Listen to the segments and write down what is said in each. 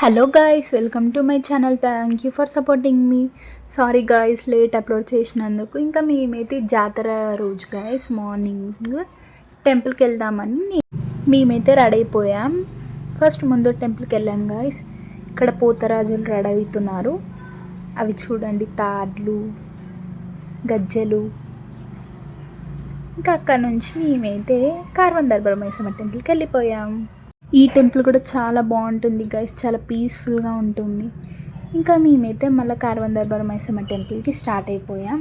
Hello guys, welcome to my channel. Thank you for supporting me. Sorry guys, late upload చేసినందుకు. ఇంకా మేమైతే జాతర రోజు గాయ్స్ మార్నింగ్ టెంపుల్కి వెళ్దామని మేమైతే రెడీ అయిపోయాం. ఫస్ట్ ముందు టెంపుల్కి వెళ్ళాం గాయ్స్. ఇక్కడ పోతరాజులు రెడీ అవుతున్నారు. అవి చూడండి, తాడ్లు, గజ్జెలు. ఇంకా అక్కడ నుంచి మేమైతే కార్వన్ దర్బార్ మైసమ్మ టెంపుల్కి వెళ్ళిపోయాం. ఈ టెంపుల్ కూడా చాలా బాగుంటుంది గైస్, చాలా పీస్ఫుల్గా ఉంటుంది. ఇంకా మేమైతే మళ్ళీ కార్వన్ దర్బార్ మైసమ్మ టెంపుల్కి స్టార్ట్ అయిపోయాం.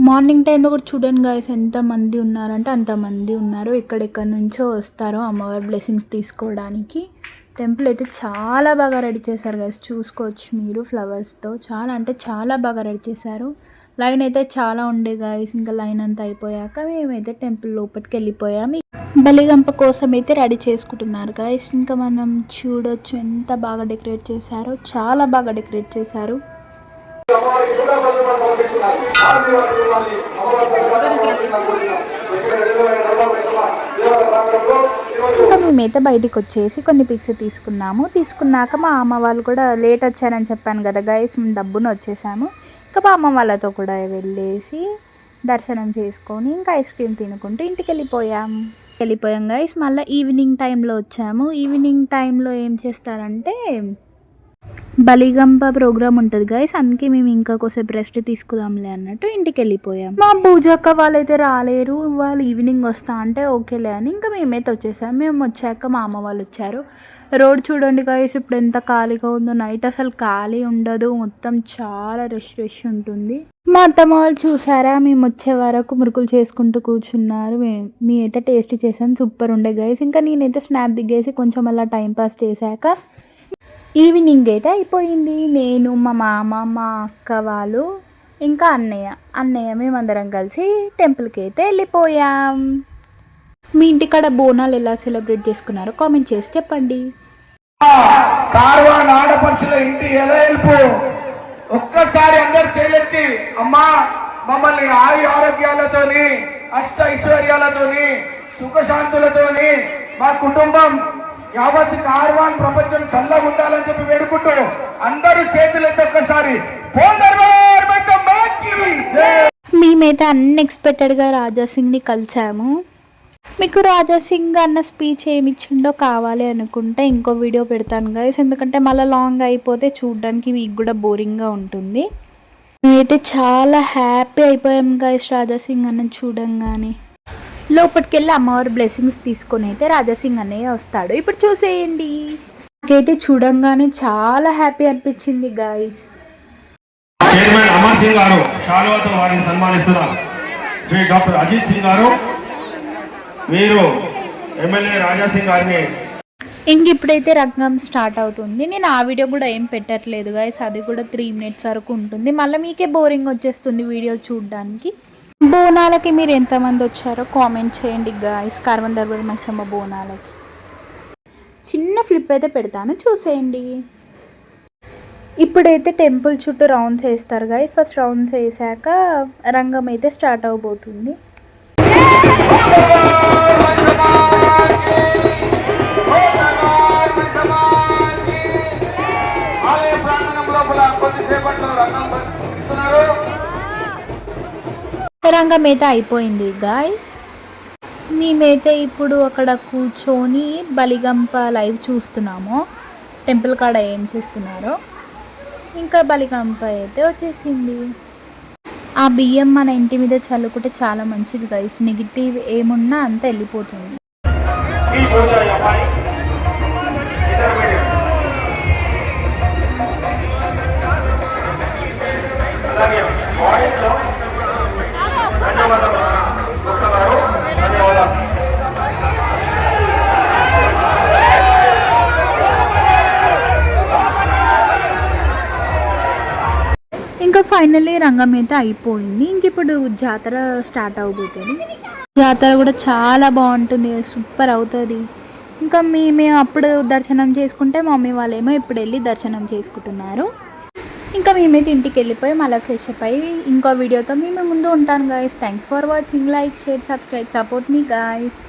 మార్నింగ్ టైంలో కూడా చూడండి గాయస్, ఎంతమంది ఉన్నారంటే అంతమంది ఉన్నారు. ఎక్కడెక్కడి నుంచో వస్తారు అమ్మవారి బ్లెస్సింగ్స్ తీసుకోవడానికి. టెంపుల్ అయితే చాలా బాగా రెడీ చేశారు గైస్, చూసుకోవచ్చు మీరు. ఫ్లవర్స్తో చాలా అంటే చాలా బాగా రెడీ చేశారు. లైన్ అయితే చాలా ఉండే గైస్. ఇంకా లైన్ అంతా అయిపోయాక మేమైతే టెంపుల్ లోపలికి వెళ్ళిపోయాము. బలిగంప కోసం అయితే రెడీ చేసుకుంటున్నారు గైస్. ఇంకా మనం చూడొచ్చు ఎంత బాగా డెకరేట్ చేశారో, చాలా బాగా డెకరేట్ చేశారు. ఇంకా మేమైతే బయటికి వచ్చేసి కొన్ని పిక్స్ తీసుకున్నాక మా అమ్మ వాళ్ళు కూడా లేట్ వచ్చారని చెప్పాను కదా గైస్, డబ్బును వచ్చేసాము. ఇంకా మా అమ్మ వాళ్ళతో కూడా వెళ్ళేసి దర్శనం చేసుకొని ఇంకా ఐస్ క్రీమ్ తినుకుంటూ ఇంటికి వెళ్ళిపోయాం గైస్. మళ్ళీ ఈవినింగ్ టైంలో వచ్చాము. ఈవినింగ్ టైంలో ఏం చేస్తారంటే బలిగంప ప్రోగ్రామ్ ఉంటుంది గైస్, అందుకే మేము ఇంకా కొద్దిసేపు రెస్ట్ తీసుకుందాంలే అన్నట్టు ఇంటికి వెళ్ళిపోయాం. మా పూజక్క వాళ్ళైతే రాలేరు, వాళ్ళు ఈవినింగ్ వస్తా అంటే ఓకేలే అని ఇంకా మేమైతే వచ్చేసాం. మేము వచ్చాక మా అమ్మ వాళ్ళు వచ్చారు. రోడ్ చూడండి గైస్ ఇప్పుడు ఎంత ఖాళీగా ఉందో. నైట్ అసలు ఖాళీ ఉండదు, మొత్తం చాలా రష్ ఉంటుంది. మా అత్తమ్మ వాళ్ళు చూసారా, మేము వచ్చే వరకు మురుకులు చేసుకుంటూ కూర్చున్నారు. మేమైతే టేస్ట్ చేసాం, సూపర్ ఉండే గైస్. ఇంకా నేనైతే స్నాప్ దిగేసి కొంచెం అలా టైంపాస్ చేశాక ఈవినింగ్ అయితే అయిపోయింది. నేను, మా మామ, మా అక్క వాళ్ళు, ఇంకా అన్నయ్య మేమందరం కలిసి టెంపుల్కి అయితే వెళ్ళిపోయాం. మీ ఇంటికాడ బోనాలు ఎలా సెలబ్రేట్ చేసుకున్నారో కామెంట్ చేసి చెప్పండి. కార్వాన్ ఆడపడుచుల ఇంటి ఎలా వెళ్ళిపో, ఒక్కసారి అందరు చేయలేట్టి అమ్మా మమ్మల్ని ఆరోగ్యాలతోని, అష్ట ఐశ్వర్యాలతోని, సుఖశాంతులతోని మా కుటుంబం యావత్ కార్వాన్ ప్రపంచం చల్లగా ఉండాలని చెప్పి వేడుకుంటూ అందరూ చేతులైతే ఒక్కసారి మేమైతే అన్ఎక్స్పెక్టెడ్గా రాజాసింగ్ని కలిసాము. మీకు రాజాసింగ్ అన్న స్పీచ్ ఏమి ఇచ్చిండో కావాలి అనుకుంటే ఇంకో వీడియో పెడతాను గైస్, ఎందుకంటే మళ్ళీ లాంగ్ అయిపోతే చూడడానికి మీకు కూడా బోరింగ్గా ఉంటుంది. మేమైతే చాలా హ్యాపీ అయిపోయాం గైస్ రాజాసింగ్ అన్న చూడంగానే. లోపలికి వెళ్ళి అమ్మవారి బ్లెస్సింగ్స్ తీసుకొని అయితే రాజాసింగ్ అన్నయ్య వస్తాడు. ఇప్పుడు చూసేయండి. నాకైతే చూడంగానే చాలా హ్యాపీ అనిపించింది గైస్. చైర్మన్ అమర్ సింగ్ గారు శాలువాతో వారిని సన్మానిస్తున్నారు. శ్రీ డాక్టర్ అజిత్ సింగ్ గారు, మీరు ఎమ్మెల్యే రాజాసింగ్ గారిని. ఇంక ఇప్పుడైతే రంగం స్టార్ట్ అవుతుంది. నేను ఆ వీడియో కూడా ఏం పెట్టట్లేదు గైస్, అది కూడా 3 minutes వరకు ఉంటుంది. మళ్ళీ మీకే బోరింగ్ వచ్చేస్తుంది వీడియో చూడడానికి. బోనాలకి మీరు ఎంతమంది వచ్చారో కామెంట్ చేయండి గాయస్. కార్వన్ దర్బార్ మైసమ్మ బోనాలకి చిన్న ఫ్లిప్ అయితే పెడతాను, చూసేయండి. ఇప్పుడైతే టెంపుల్ చుట్టూ రౌండ్స్ వేస్తారు గాయస్. ఫస్ట్ రౌండ్స్ వేసాక రంగం అయితే స్టార్ట్ అవబోతుంది. రంగం అయితే అయిపోయింది గాయస్. మేమైతే ఇప్పుడు అక్కడ కూర్చొని బలిగంప లైవ్ చూస్తున్నాము, టెంపుల్ కాడ ఏం చేస్తున్నారో. ఇంకా బలిగంప అయితే వచ్చేసింది. ఆ బియ్యం మన ఇంటి మీద చల్లుకుంటే చాలా మంచిది గైస్, నెగిటివ్ ఏమున్నా అంతా వెళ్ళిపోతుంది. ఇంకా ఫైనల్లీ రంగం అయితే అయిపోయింది. ఇంక ఇప్పుడు జాతర స్టార్ట్ అవబోతుంది. జాతర కూడా చాలా బాగుంటుంది, సూపర్ అవుతుంది. ఇంకా మేము అప్పుడు దర్శనం చేసుకుంటే మమ్మీ వాళ్ళేమో ఇప్పుడు వెళ్ళి దర్శనం చేసుకుంటున్నారు. ఇంకా మేమైతే ఇంటికి వెళ్ళిపోయి మళ్ళీ ఫ్రెష్ అప్ అయ్యి ఇంకో వీడియోతో మేము ముందు ఉంటాను guys. Thanks for watching. Like, share, subscribe, support me guys.